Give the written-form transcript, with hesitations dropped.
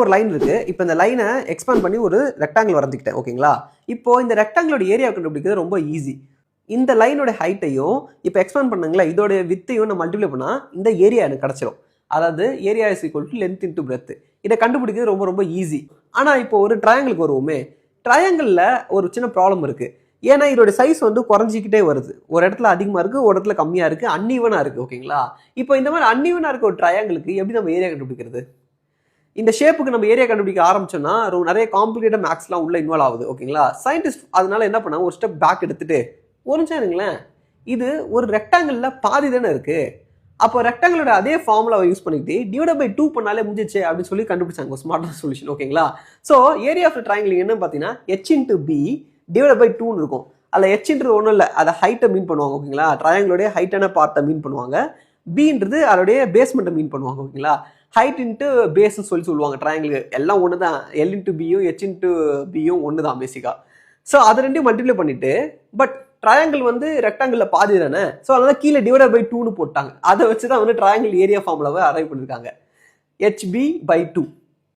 ஒரு லைன் இருக்கு. இப்போ இந்த லைனை எக்ஸ்பேண்ட் பண்ணி ஒரு ரெக்டாங்கிள் வரைஞ்சிக்கிட்டேன். ஓகேங்களா? இப்போ இந்த ரெக்டாங்கிளோட ஏரியா கண்டுபிடிக்கிறது ரொம்ப ஈஸி. இந்த லைனோட ஹைட்டையும் இப்போ எக்ஸ்பேண்ட் பண்ணுங்களா, இதோட வித்தையும் நான் மல்டிப்ளை பண்ணா இந்த ஏரியா எனக்கு கிடைச்சிரும். அதாவது area is equal to length into breadth. இதை கண்டுபிடிக்கிறது ரொம்ப ரொம்ப ஈஸி. ஆனால் இப்போ ஒரு ட்ரையாங்கிளுக்கு வருவோமே, ட்ரையாங்கிளில் ஒரு சின்ன ப்ராப்ளம் இருக்கு. ஏன்னா இதோட சைஸ் வந்து குறைஞ்சிக்கிட்டே வருது. ஒரு இடத்துல அதிகமாக இருக்கு, ஒரு இடத்துல கம்மியாக இருக்கு, அன்ஈவனாக இருக்கு. ஓகேங்களா? இப்போ இந்த மாதிரி அன்ஈவனாக இருக்க ஒரு ட்ரையாங்கிளுக்கு எப்படி நம்ம ஏரியா கண்டுபிடிக்கிறது? இந்த ஷேப்புக்கு நம்ம ஏரியா கண்டுபிடிக்க ஆரம்பிச்சோம்னா நிறைய காம்ப்ளிகேட்டட் மேக்ஸ்லாம் உள்ள இன்வால்வ் ஆகுது. ஓகேங்களா? சயின்டிஸ்ட் அதனால என்ன பண்ணாங்க, ஒரு ஸ்டெப் பேக் எடுத்துட்டு ஒரு நிமிஷம் இருங்களேன், இது ஒரு ரெக்டாங்கிளில் பாதி தானே இருக்கு. அப்போ ரெக்டாங்கிளோட அதே ஃபார்முலாவை யூஸ் பண்ணிக்கிட்டு டிவைட் பை 2 பண்ணாலே முடிஞ்சிச்சு அப்படின்னு சொல்லி கண்டுபிடிச்சாங்க ஒரு ஸ்மார்ட்டான சொல்யூஷன். ஓகேங்களா? ஸோ ஏரியா ஆஃப் ட்ரையாங்கிள் என்ன பார்த்தீங்கன்னா h into B divide by 2 இருக்கும். அதில் ஹெச்ன்றது ஒன்றும் இல்லை, அதை ஹைட்டை மீன் பண்ணுவாங்க. ஓகேங்களா? ட்ரையாங்கிளோடைய ஹைட்டான பார்ட்டை மீன் பண்ணுவாங்க. பின்றது அதோடைய பேஸ்மெண்ட்டை மீன் பண்ணுவாங்க. ஓகேங்களா? ஹைட் இன்ட்டு பேஸ்ன்னு சொல்லுவாங்க. ட்ரையாங்கிள் எல்லாம் ஒன்று தான். எல் இன்ட்டு பியும் ஹெச் இன்ட்டு பியும் ஒன்று தான் பேசிக்காக. ஸோ அதை ரெண்டையும் மல்டிப்ளை பண்ணிட்டு, பட் ட்ரையாங்கிள் வந்து ரெக்டாங்கிளில் பாதி தானே, ஸோ அதனால கீழே டிவைட் பை 2ன்னு போட்டாங்க. அதை வச்சு தான் வந்து ட்ரையாங்கிள் ஏரியா ஃபார்முலாவை அரைவ் பண்ணியிருக்காங்க. H b by 2.